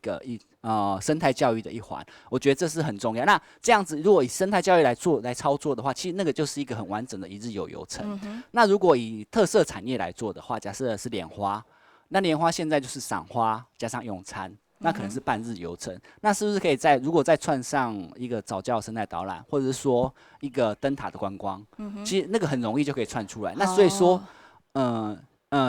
生态教育的一环，我觉得这是很重要。那这样子，如果以生态教育来操作的话，其实那个就是一个很完整的一日游程。那如果以特色产业来做的话，假设是莲花，那莲花现在就是赏花加上用餐，那可能是半日游程。那是不是可以如果再串上一个藻礁生态导览，或者是说一个灯塔的观光，其实那个很容易就可以串出来。那所以说，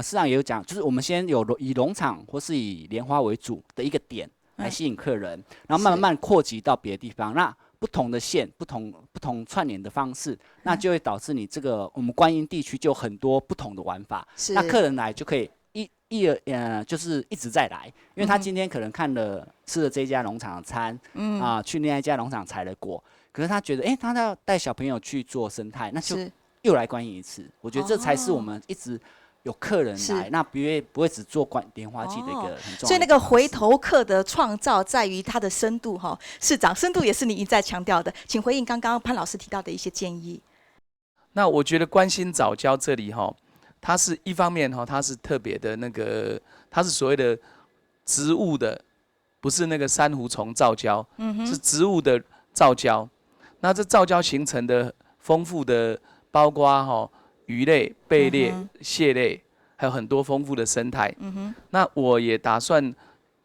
市长也有讲，就是我们先以农场或是以莲花为主的一个点来吸引客人，然后慢慢扩及到别的地方。那不同的线、不同串联的方式，那就会导致你这个我们观音地区就有很多不同的玩法。那客人来就可以就是一直再来，因为他今天可能吃了这家农场的餐，去另外一家农场采了果，可是他觉得，他要带小朋友去做生态，那就又来观音一次。我觉得这才是我们一直有客人来，那不会只做莲花季的一个很重要的。所以那个回头客的创造在于它的深度哈，市长深度也是你一再强调的，请回应刚刚潘老师提到的一些建议。那我觉得关心藻礁这里哈，它是一方面哈，它是特别的它是所谓的植物的，不是那个珊瑚虫造礁，是植物的造礁。那这造礁形成的丰富的包括鱼类、贝类、蟹类，还有很多丰富的生态。那我也打算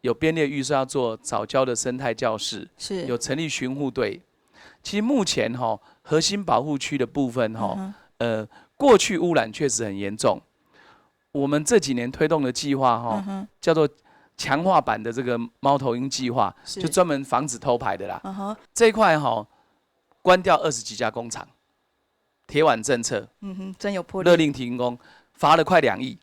有编列预算要做藻礁的生态教室，有成立巡护队。其实目前核心保护区的部分过去污染确实很严重。我们这几年推动的计划叫做强化版的这个猫头鹰计划，就专门防止偷排的啦。这一块关掉20几家工厂。铁腕政策，真有魄力。勒令停工，罚了快2亿，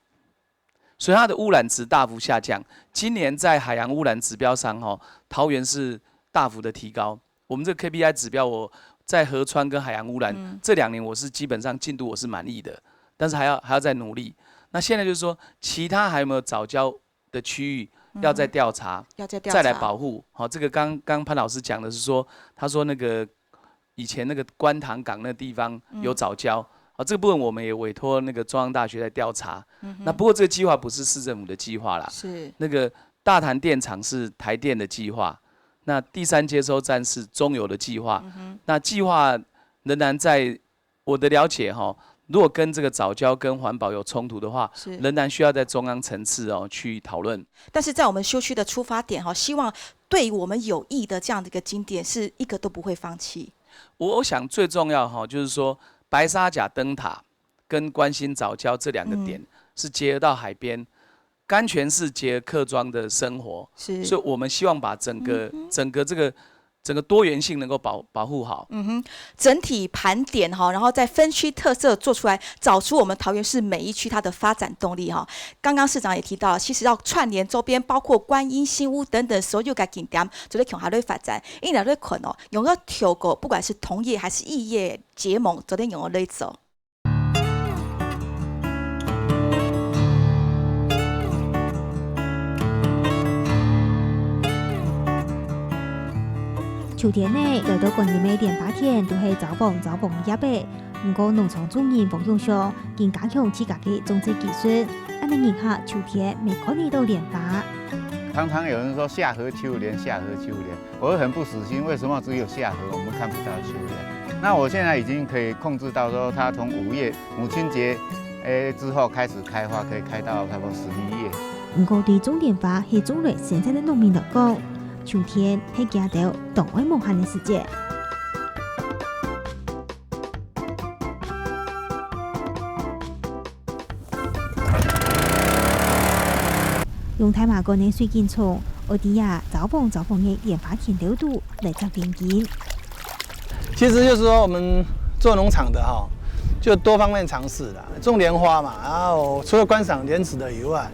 所以它的污染值大幅下降。今年在海洋污染指标上，桃园是大幅的提高。我们这个 KPI 指标，我在河川跟海洋污染这2年，我是基本上进度我是满意的，但是还要再努力。那现在就是说，其他还有没有藻礁的区域要再调查，再来保护？这个刚潘老师讲的是说，他说那个。以前那个观塘港那个地方有藻礁，这个部分我们也委托那个中央大学在调查。那不过这个计划不是市政府的计划啦，是那个大潭电厂是台电的计划，那第3接收站是中油的计划。那计划仍然在我的了解如果跟这个藻礁跟环保有冲突的话，仍然需要在中央层次去讨论。但是在我们休区的出发点希望对我们有益的这样的一个景点，是一个都不会放弃。我想最重要就是说，白沙甲灯塔跟关心藻礁这2个点是结合到海边，甘泉是结合客庄的生活，所以我们希望把整个这个整个多元性能够保护好。整体盘点哈，然后在分区特色做出来，找出我们桃园市每一区它的发展动力哈。刚刚市长也提到，其实要串联周边，包括观音、新屋等等所有的景点，做咧向下咧发展。因为咧看哦，用个透过不管是同业还是异业结盟，做咧用个咧走。秋天内来到观音的莲花田，都是早蹦一百。不过农场主人冯永祥更加强自家的种植技术，安尼年下秋天没看得到莲花。常常有人说夏荷秋莲，夏荷秋莲，我会很不死心，为什么只有夏荷我们看不到秋莲？那我现在已经可以控制到说，它从5月母亲节之后开始开花，可以开到差不多11月。不过对种莲花是种类生产的农民来讲，秋天是行到动爱梦幻的世界。用台马国的水晶虫，我哋呀早蹦的莲花田流度来做边境。其实就是说，我们做农场的哈，就多方面尝试啦，种莲花嘛，然后除了观赏莲子的以外，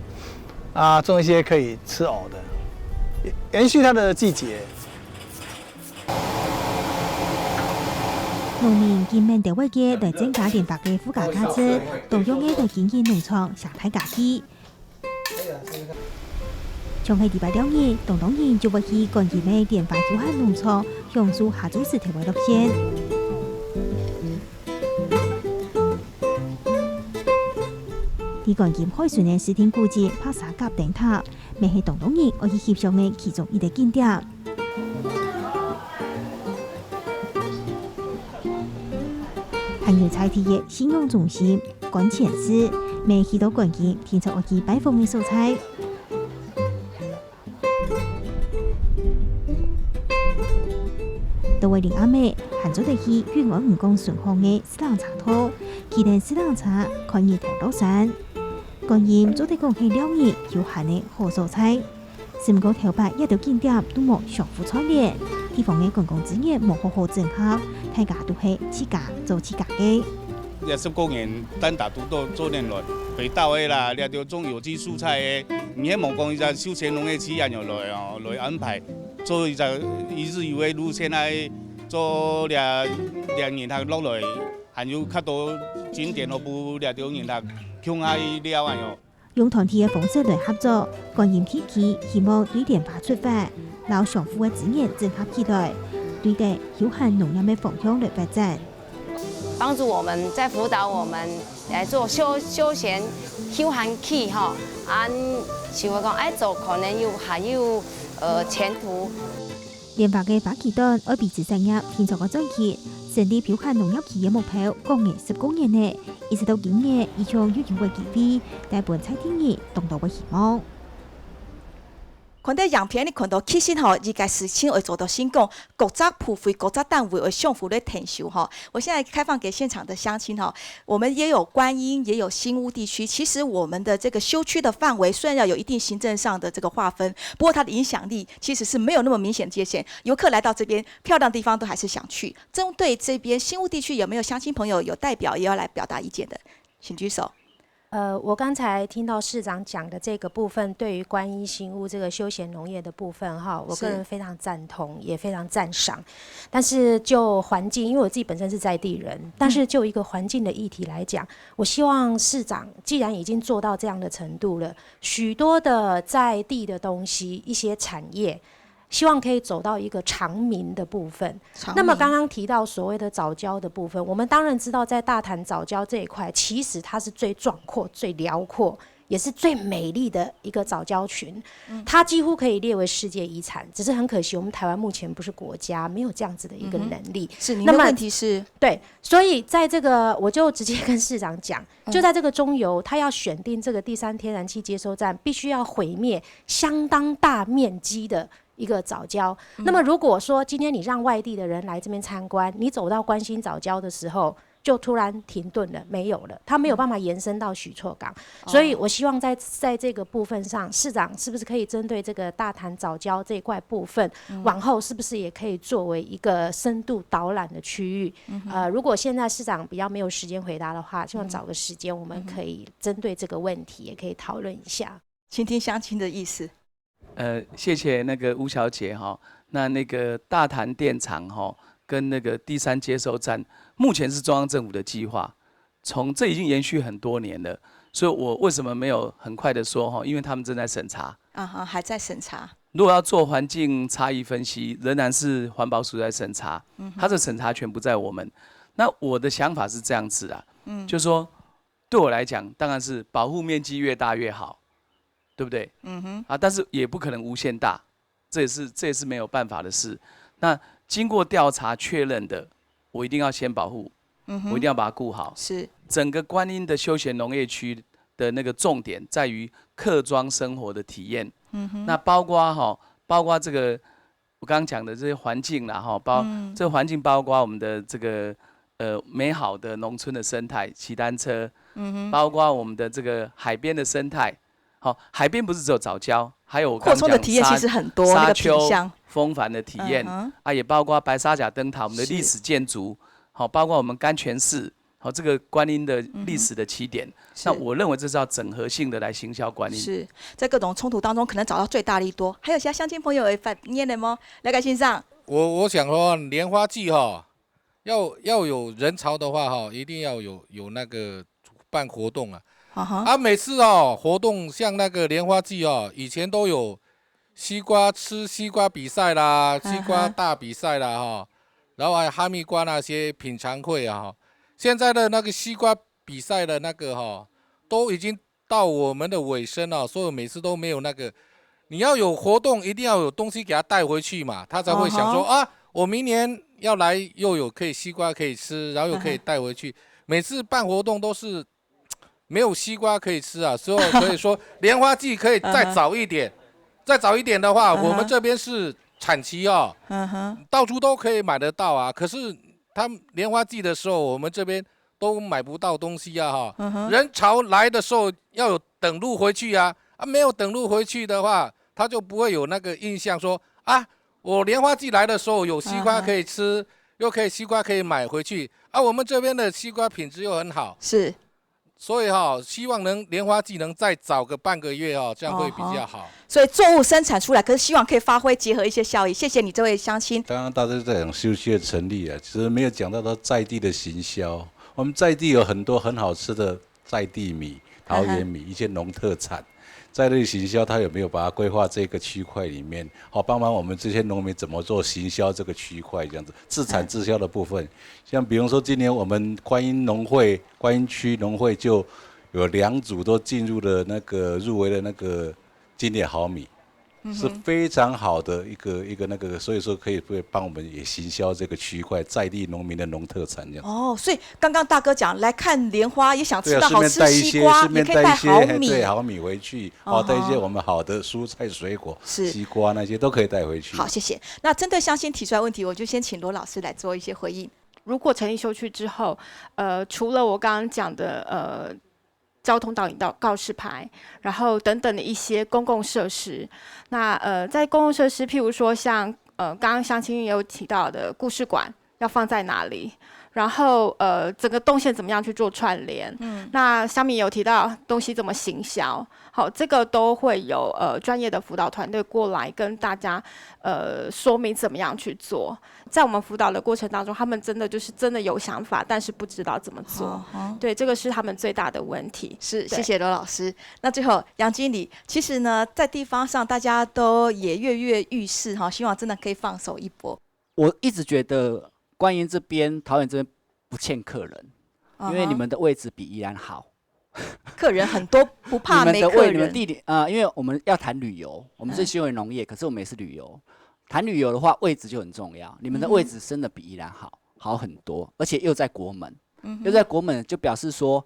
种一些可以吃藕的，延续它的季节。农民今面在外界来增加莲花的附加价值，同样嘅来经营农场下派家己。从喺2.2年，东人就会去观音的莲花休闲农场享受下周时体会乐线。喺观音海船的视听古迹拍沙甲灯塔，咪系东人可以翕相的其中一个景点。还有菜地的信用中心、观前寺，咪去到观音品尝可以摆放的蔬菜。到位林阿妹，喊做得去粤我唔讲顺风的私人茶摊，期待私人茶看日头落山。观音做得讲起了日有限的好蔬菜，是唔过头摆一条景点都冇相互串联，地方的公共资源冇好好整合，大家都係自家做自家嘅。20公园单打独斗做联络，回到的啦，掠到种有机蔬菜的，唔希望讲伊只休闲农业企业来安排。做一日游的路线来做两年头落来，还有较多景点服务掠到人头向下了啊哟。用团体的方式来合作，观音体系希望对莲花出发，然相互的资源整合起来，对个有限农业的方向来发展。帮助我们在辅导我们来做休闲期哈，想要讲爱做可能还有前途。莲花嘅发起端爱彼此产业天作个转期，成立票限农业企业目标，讲嘅10公年内，一直到今年，以将有有嘅机会，大本菜天儿动到嘅希望。看到样片，你看到其实吼，而家事情会做到先讲，各则普惠、各则单位会相互的填修哈。我现在开放给现场的乡亲哈，我们也有观音，也有新屋地区。其实我们的这个修区的范围虽然要有一定行政上的这个划分，不过它的影响力其实是没有那么明显界限。游客来到这边漂亮地方都还是想去。针对这边新屋地区，有没有乡亲朋友有代表也要来表达意见的，请举手。我刚才听到市长讲的这个部分，对于观音新屋这个休闲农业的部分哈，我个人非常赞同，也非常赞赏。但是就环境，因为我自己本身是在地人，但是就一个环境的议题来讲，我希望市长既然已经做到这样的程度了，许多的在地的东西，一些产业。希望可以走到一个长民的部分。那么刚刚提到所谓的藻礁的部分，我们当然知道在大潭藻礁这一块，其实它是最壮阔、最辽阔，也是最美丽的一个藻礁群。它几乎可以列为世界遗产，只是很可惜，我们台湾目前不是国家，没有这样子的一个能力。是您的问题是？对，所以在这个我就直接跟市长讲，就在这个中油，他要选定这个第3天然气接收站，必须要毁灭相当大面积的一个藻礁。那么如果说今天你让外地的人来这边参观，你走到关心藻礁的时候，就突然停顿了，没有了，它没有办法延伸到许厝港。所以我希望在这个部分上，市长是不是可以针对这个大潭藻礁这一块部分，往后是不是也可以作为一个深度导览的区域？如果现在市长比较没有时间回答的话，希望找个时间我们可以针对这个问题也可以讨论一下。倾听乡亲的意思。谢谢那个吴小姐哈。那个大潭电厂哈跟那个第3接收站，目前是中央政府的计划，这已经延续很多年了。所以我为什么没有很快的说哈？因为他们正在审查。还在审查。如果要做环境差异分析，仍然是环保署在审查，它的审查权不在我们。那我的想法是这样子啊，就是说对我来讲，当然是保护面积越大越好，对不对？但是也不可能无限大，这也是没有办法的事。那经过调查确认的，我一定要先保护，我一定要把它顾好。是整个观音的休闲农业区的那个重点在于客庄生活的体验。那包括这个我刚刚讲的这些环境啦，这个环境包括我们的这个美好的农村的生态，骑单车，包括我们的这个海边的生态。海边不是只有藻礁，还有我刚刚讲的体验其实很多，沙丘、风帆的体验，也包括白沙甲灯塔，我们的历史建筑，包括我们甘泉寺，这个观音的历史的起点。那我认为这是要整合性的来行销观音。是在各种冲突当中，可能找到最大利多。还有其他乡亲朋友会反映的吗？来个欣赏。我想说，莲花季要有人潮的话一定要有那个办活动啊。每次活动像那个莲花季以前都有吃西瓜比赛啦，西瓜大比赛啦然后还有哈密瓜那些品尝会现在的那个西瓜比赛的那个都已经到我们的尾声了，所以每次都没有那个。你要有活动，一定要有东西给他带回去嘛，他才会想说我明年要来又有西瓜可以吃，然后又可以带回去。每次办活动都是没有西瓜可以吃所以可以说莲花季可以再早一点，再早一点的话，我们这边是产期到处都可以买得到可是他们莲花季的时候，我们这边都买不到东西人潮来的时候要有等路回去没有等路回去的话，他就不会有那个印象说我莲花季来的时候有西瓜可以吃，又可以西瓜可以买回去我们这边的西瓜品质又很好，是。所以希望莲花季能再早个半个月这样会比较好。所以作物生产出来，可是希望可以发挥结合一些效益。谢谢你这位乡亲。刚刚大家在讲休息的成立其实没有讲到在地的行销。我们在地有很多很好吃的在地米、桃园米，一些农特产。在地行销，它有没有把它规划这个区块里面，帮忙我们这些农民怎么做行销这个区块这样子，自产自销的部分。像比如说今年我们观音区农会就有2组都进入了入围的那个金列好米，是非常好的一个那个，所以说可以帮我们也行销这个区块在地农民的农特产这样。所以刚刚大哥讲来看莲花，也想吃到好吃西瓜，也可以带好米，对，好米回去，带一些我们好的蔬菜水果，西瓜那些都可以带回去。好，谢谢。那针对乡亲提出来问题，我就先请罗老师来做一些回应。如果成立休区之后，除了我刚刚讲的交通导引告示牌，然后等等的一些公共设施。那在公共设施，譬如说像刚刚乡亲也有提到的故事馆要放在哪里，然后整个动线怎么样去做串联。那乡民有提到东西怎么行销，好，这个都会有专业的辅导团队过来跟大家说明怎么样去做。在我们辅导的过程当中，他们真的有想法，但是不知道怎么做。对，这个是他们最大的问题。是，谢谢罗老师。那最后杨经理，其实呢，在地方上大家都也跃跃欲试希望真的可以放手一搏。我一直觉得观音这边、桃园这边不欠客人，因为你们的位置比宜兰好。客人很多，不怕没客人。你们地理因为我们要谈旅游，我们是新闻农业，可是我们也是旅游。谈旅游的话，位置就很重要。你们的位置真的比宜兰好很多，而且又在国门，又在国门，就表示说，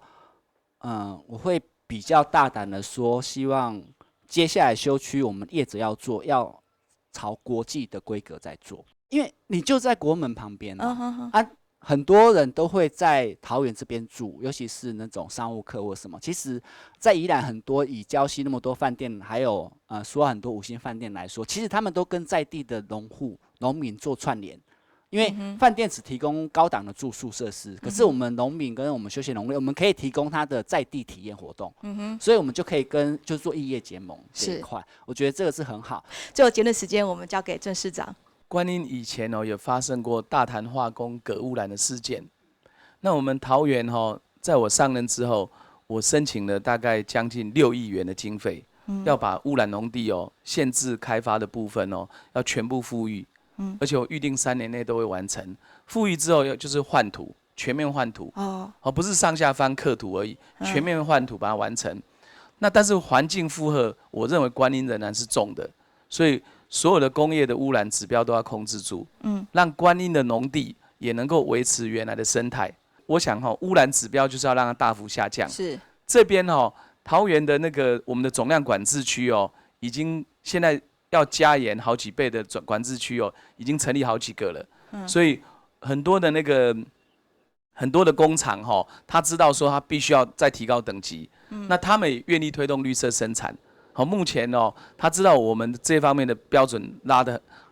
我会比较大胆的说，希望接下来休区我们业者要做，要朝国际的规格在做，因为你就在国门旁边很多人都会在桃园这边住，尤其是那种商务客或什么。其实，在宜兰很多以礁溪那么多饭店，还有说很多5星饭店来说，其实他们都跟在地的农户、农民做串联。因为饭店只提供高档的住宿设施，可是我们农民跟我们休闲农业，我们可以提供它的在地体验活动，所以我们就可以就做异业结盟这一块，我觉得这个是很好。最后结论时间，我们交给郑市长。观音以前有发生过大潭化工镉污染的事件，那我们桃园在我上任之后，我申请了大概将近6亿元的经费，要把污染农地限制开发的部分要全部复育。而且我预定3年内都会完成。复育之后就是换土，全面换土。不是上下翻刻土而已，全面换土把它完成。那但是环境负荷，我认为观音仍然是重的，所以所有的工业的污染指标都要控制住，让观音的农地也能够维持原来的生态。我想污染指标就是要让它大幅下降。是这边桃园的那个我们的总量管制区已经现在要加严好几倍的管制区已经成立好几个了，所以很多的工厂他知道说他必须要再提高等级，那他们也愿意推动绿色生产。目前他知道我们这方面的标准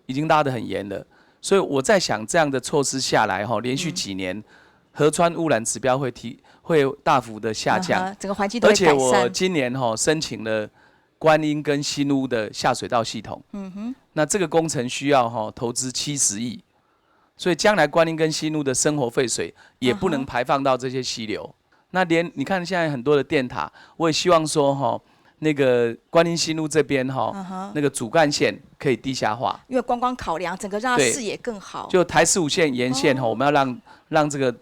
已经拉得很严了，所以我在想这样的措施下来连续几年河川污染指标会大幅的下降，整个环境都会改善。而且我今年申请了观音跟新屋的下水道系统，那这个工程需要投资70亿，所以将来观音跟新屋的生活废水也不能排放到这些溪流。那你看现在很多的电塔，我也希望说那个观音新屋这边那个主干线可以地下化，因为观光考量，整个让它视野更好。就台15线沿线我们要让这个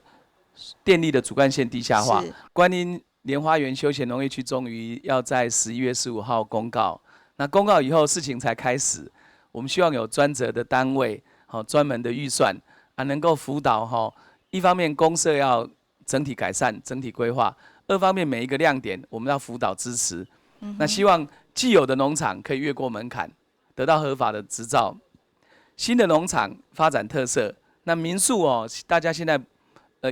电力的主干线地下化。观音莲花园休闲农业区终于要在11月15号公告，那公告以后事情才开始。我们希望有专责的单位，专门的预算能够辅导一方面公社要整体改善、整体规划，二方面每一个亮点我们要辅导支持。那希望既有的农场可以越过门槛，得到合法的执照；新的农场发展特色。那民宿大家现在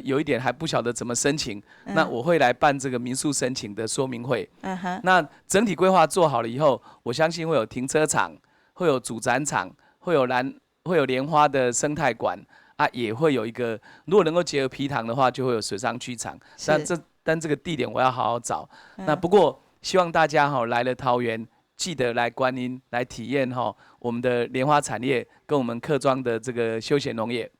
有一点还不晓得怎么申请，那我会来办这个民宿申请的说明会。那整体规划做好了以后，我相信会有停车场，会有主展场，会有莲花的生态馆也会有一个，如果能够结合皮塘的话，就会有水上剧场。但这个地点我要好好找。那不过希望大家来了桃园，记得来观音来体验我们的莲花产业跟我们客庄的这个休闲农业。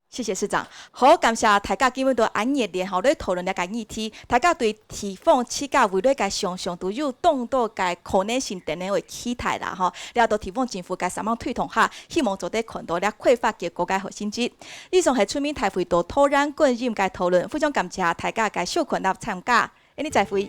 谢谢市长，好，感谢大家今日都安热烈咧讨论了个议题。大家对提防起价为了个常常都有动到个可能性等等为期待啦吼。了都提防政府个三方推动下，希望做得看到了开发结果个好成绩。以上系出面台会到土壤管理个讨论，非常感谢大家个小群来参加，你再会。